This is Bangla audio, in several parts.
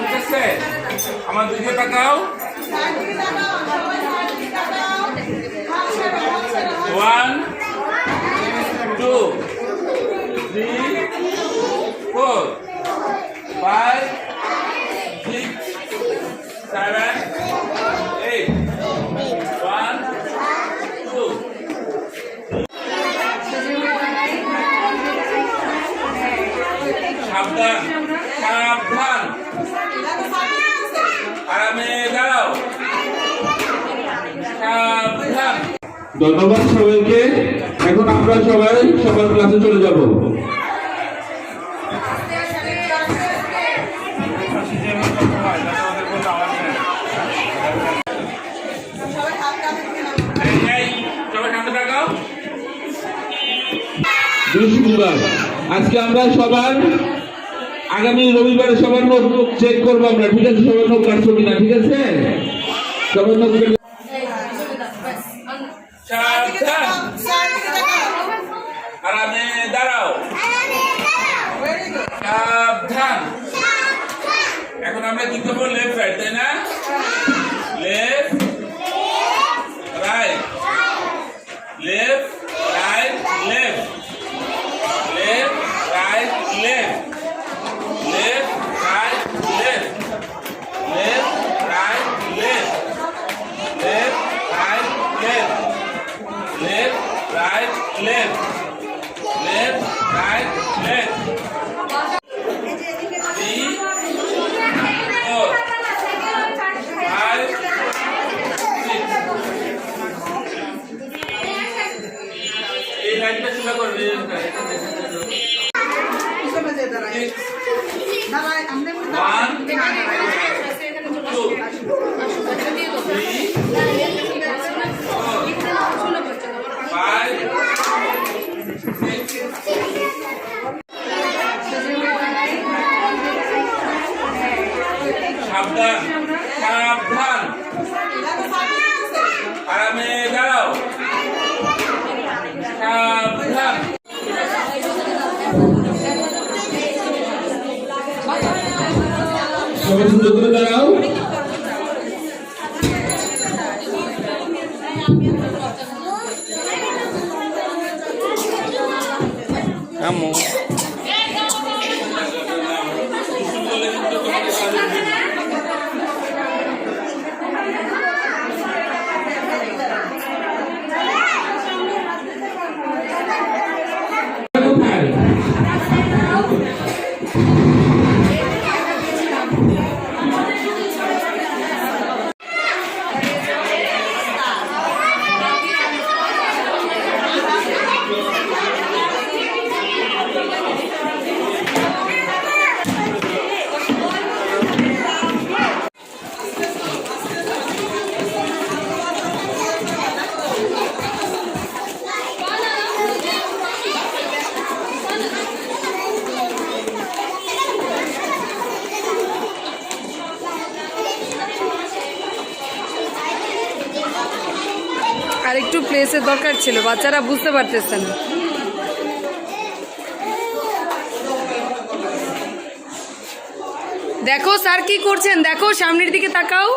ঠিক আছে? আমার দিকে তাকাও। 1 2 3 4 5 6 7 8 1 2 সাবধান সাবধান আরামে দাঁড়াও সাবধান। ধন্যবাদ সবাইকে। এখন আমরা সবাই সবার ক্লাসে চলে যাব। বৃহস্পতিবার আজকে আমরা সবার আগামী রবিবারে সবার নোটবুক চেক করবো আমরা, ঠিক আছে? সবার নোট কাটছো কিনা, ঠিক আছে? সবার নোট আরামে দাঁড়াও সাবধান। এখন আমরা কি করবো? লেফট রাইট, তাই না? Left right left right left left right left left right left left right left left right left left right left left right left 3 4 5 6 এই লাইনটা সোজা করবে। সাবধান সাবধান আরামে দাঁড়াও সাবধান। সবাই সুন্দর করে দাঁড়াও। আর একটু প্লেসের দরকার ছিল, বাচ্চারা বুঝতে পারতেছে না। দেখো স্যার কি করছেন, দেখো সামনের দিকে তাকাও।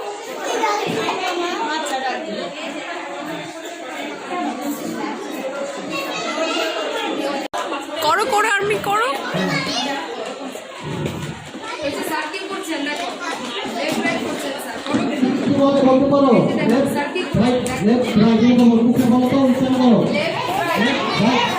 করো করো আর্মি করো। স্যার কি করছেন দেখো, লেফট রাইট করছেন স্যার, করো বলতে পারো লেফট রাইট লেফট রাইট মুখে বলো তো উচ্চারণ করো লেফট রাইট